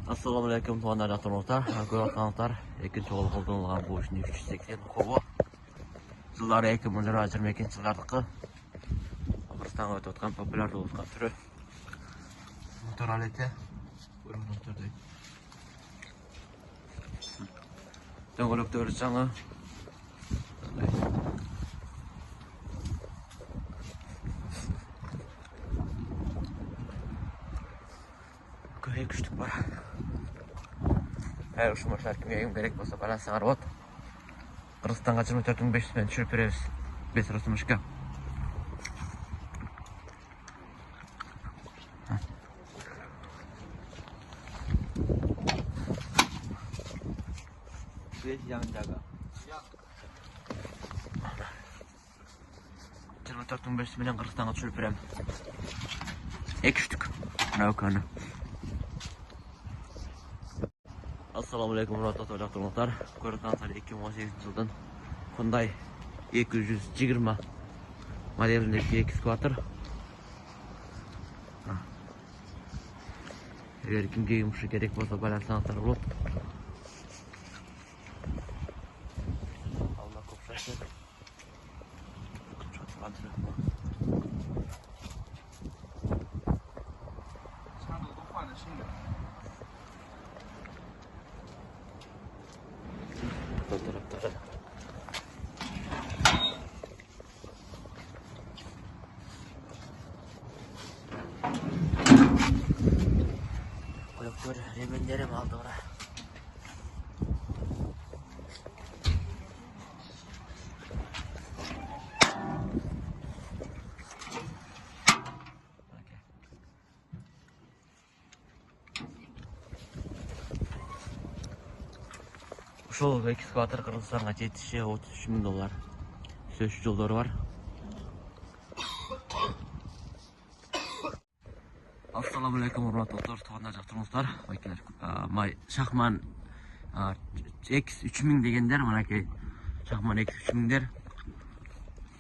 Assalamualaikum tuanlar dan dostlar. Görüyorsanızlar, ikinci yol қолданылған bu үшін 380 қобы. Жылдары 2022 жылдардықы. Қырғызстанға өтіп отқан популяр болған түрі. Мотор алеті. Көріңіз түрде. Дөңгелектері жаңа. Көй күштік бар. Әр ұшымашылар кімге ең керек болса балансыңар от. Қырғызстанға 24.500 мен түшіріп береміз. 5 ұшымашқа. Yanındaga. 24.500 мен Қырғызстанға түшіріп беремін. 2 штук. Мынау көні. Assalamualaikum warahmatullahi wabarakatuh. Көрдіңіздер 2018 жылдың Hyundai 220 моделіндегі экскаватор. Егер кімге жұмысы керек болса байланысыңыздар болады. Алла көп шашсын. Kolektör remenlerim aldı oraya. Ушул экскаватор Кыргызстанга жетиши $33.000. Сөз жолдору бар. Assalamualaikum warahmatullahi wabarakatuh. Май Шахман X3000 дегендер, мынакей Шахман X3000дер.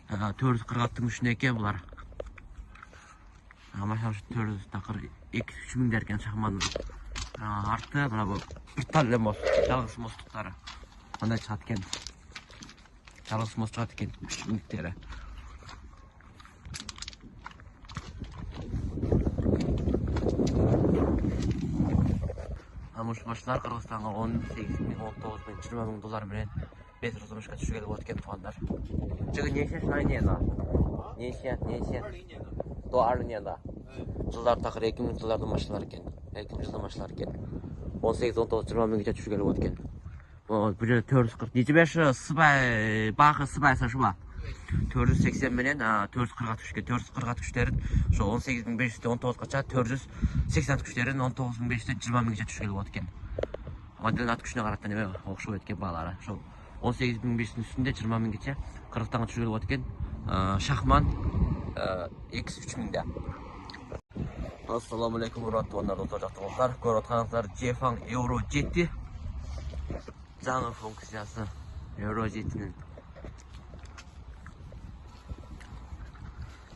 440 үчүн экен булар. Машина 400 такыр X3000дер экен Шахман. Арты мына бул бир тале мост, жалгыз мосттуктары. Мындай чыгат экен. Жалгыз мост чыгат экен 3000дери. Мушмашлар Кыргызстанга 18 миң, 19 миң, 20 миң доллар менен 5 русумашка түшүгеле болот экен тугандар. Жыгы неше шайнена? Неше? До арнена. Жылдар такыр 2000 жылдардын машиналар экен. 2000 жылдын машиналар экен. 18, 19, 20 миңге түшүгеле болот экен. Бул жерде 440. Нече беш сыбай багы сыбайса шуба. 480 менен 440 түшкөн. 440 түштерин ошо 18500 19гача 480 түштерин 19500 20 миңге түшкөн болот экен. Моделдин ат күчүнө карата неме окшоп экен баалары. Ошо 18500 үстүндө 20 миңгече Кыргызстанга түшкөн болот экен. Шахман X3000да. Assalamu alaikum warahmatullahi wabarakatuh. Көрүп атканыңыздар Jefang Euro 7 жаңы функциясы Euro 7-нин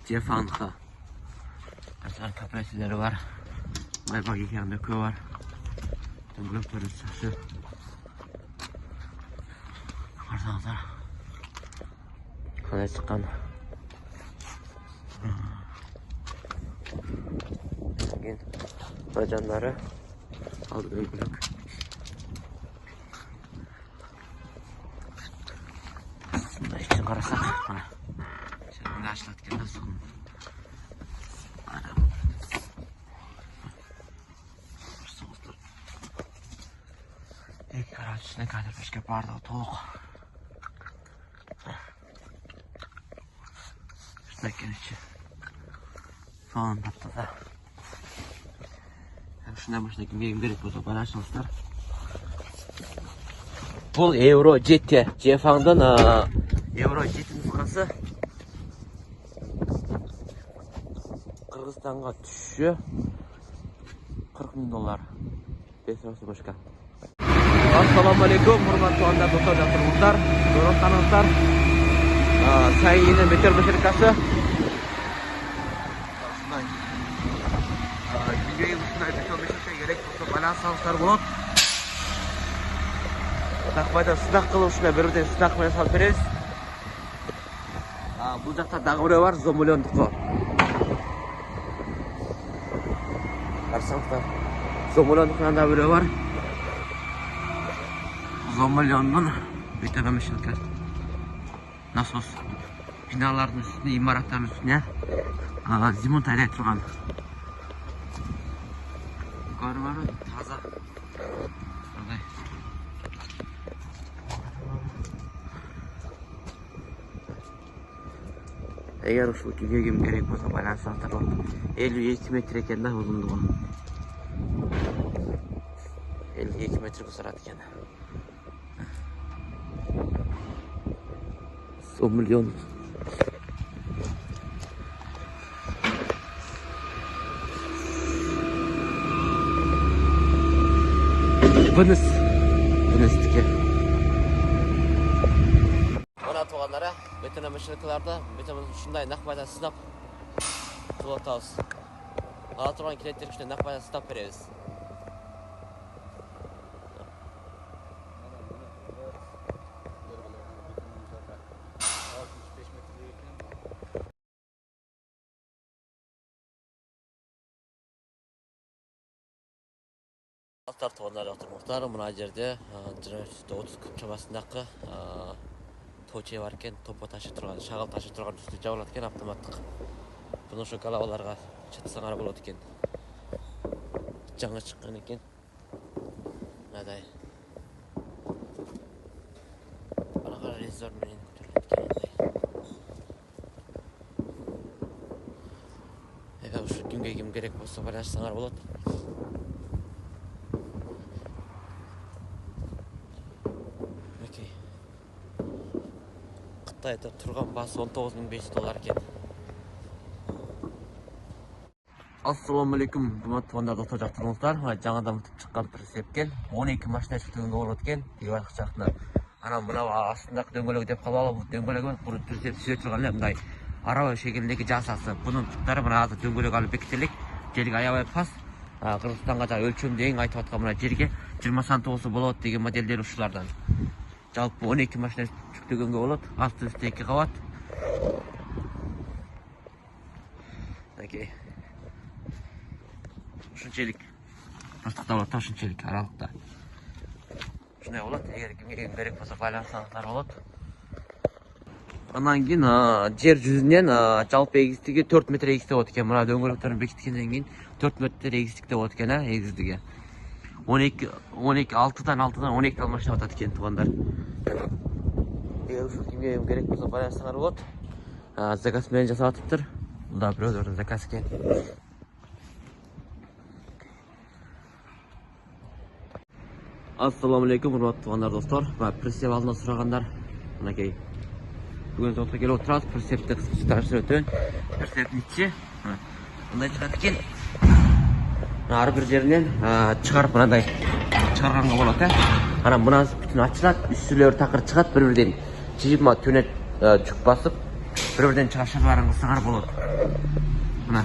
Jefang'da açar kapasiteleri var. Maybak iken dökü var. Дөңгөлөктөрү сашы. Карасаңыздар. Кандай чыккан. Бажандары ал дөңгөлөк. Мындай ичин карасак, мына. Мына ашылат экен да суун. Kardeşine kadar başka bardağı toluk. Üstteki içi. Falan patladı. Şundan başına kimge gerek olsa paylaşmışlar. Bu Euro GT. Jefang'dan Euro GT nuskası. Kırgızistan'a düşüyor. $40.000. 5 lirası başka. Assalamualaikum warahmatullahi wabarakatuh. Görüp tanıklar. Sayın Meteor Meşirkası. Videoyu bu şuna meteor meşirkası gerek olsa balans salışlar bolot. Nakbayda sınak kılıp ушuna birden sınak менен салып беребиз. Бул жакта дагы бирөө бар, Зомулёндуку. Карасаңыздар, Зомулёндукунан да бирөө бар. Зомулёндун бүйтөбө машинкалар. Насос. Биналардын үстүнө, имараттардын үстүнө зимон тайлай турган. Көрүнүп таза. Мындай. Эгер ушул күйгө ким керек болсо байланыш алып 52 метр экен да узундугу. 52 метр кусарат экен. 100 миллион. Выныстыке. Мына туғанлары, бетона машинкаларды, бетона ушундай накпайдан сынап тулатабыз. Ала турган клиенттерге ушундай накпайдан сынап беребиз. Туғандар отырмақтар, мына жерде 30 күн чамасындагы точе бар екен, топо ташып тұрған, шағал ташып тұрған үсті жабылат екен автоматтық. Бұны ошо галабаларға чатсаңар болот екен. Жаңа шыққан екен. Мынадай. Араға резор менен көтөрүлөт экен. Ушу кимге ким керек болсо байланышсаңар болот. Қытайда тұрған басы $19,500 екен. Ассалаумалейкум, туғандар достар, жақтырыңыздар. Жаңадан бүтіп шыққан прицеп екен. 12 машина шықтығында болот екен. Тегі арқы жақтына. Анан мына астындағы дөңгөлөк деп қалып алып, дөңгөлөк бұл прицеп сүзе тұрған мындай араба шегендегі жасасы. Бұның тұттары мына азы дөңгөлөк алып бекітелік. Жерге аябай пас. Қырғызстанға да өлчөмдү эң айтып аткан мына жерге 20 сантиметр болот деген модельдер ушулардан. Жалпы 12 машина жүктөгөнгө болот. Асты үстү 2 кабат. Окей. Ушунчалык. Артыкта болот, ушунчалык аралыкта. Ушундай болот. Эгер кимге керек болсо байлансаңыздар болот. Анан кийин жер жүзүнөн жалпы эгиздиги 4 метр эгиздик болот экен. Мына дөңгөлөктөрүн бекиткенден кийин 4 метр эгиздикте болот экен, эгиздиги. 6'dan 12 машина атат екен туғандар. Егер ушул кимге керек болсо байланышсаңар болот. Заказ менен жасап атыптыр. Бул да бирөөдөрдүн заказ экен. Ассаламу алейкум, урматтуу туғандар достор. Прицеп алдында сурагандар. Мынакей. Бүгүн жолдо келип отурабыз. Прицепти кыскача таштырып өтөйүн. Прицептин ичи мындай чыгат экен. Ар бир жеринен чыгарып мындай чыгарганга болот, Анан мынасы бүтүн ачылат, үстүлөр такыр чыгат, бири-бирден чыжыма төне жүк басып, бири-бирден чыгашарларын кылсаңар болот. Мына.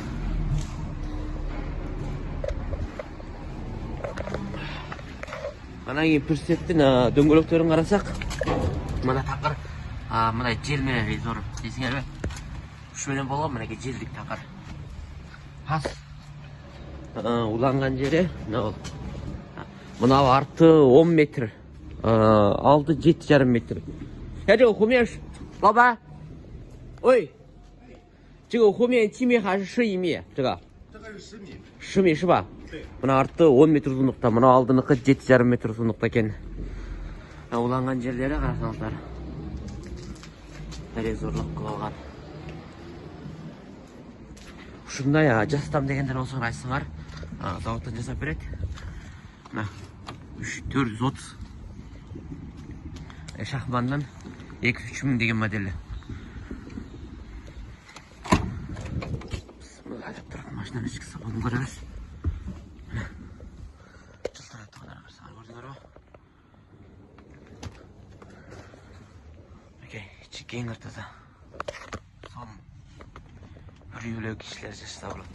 Анан кийин прицептин дөңгөлөктөрүн карасак, мына такыр мындай жел менен резор дейсиңерби? Ушу менен болгон мынакей желдик такыр. Пас уланган жери мына арты 10 метр, алды 7,5 метр. Я这个湖面是老板，喂，这个湖面几米还是11米？这个是10米，10米是吧？对。мына арты 10 метр узундукта, мына алдыныкы 7,5 метр узундукта экен. Уланган жерлери карасаңыздар. Резорлук кылган. Ушундай жастам дегендер болсо айтсаңар, заводтон жасап берет. Мына 430 Шахмандан 2-3 миң деген модели. Мына деп турган машинанын ички сапатын көрөбүз. Жылтырап турган нерсени көрдүңөрбү? Окей, ичи кең ортодо. Son bir yülü kişiler жашаса болот.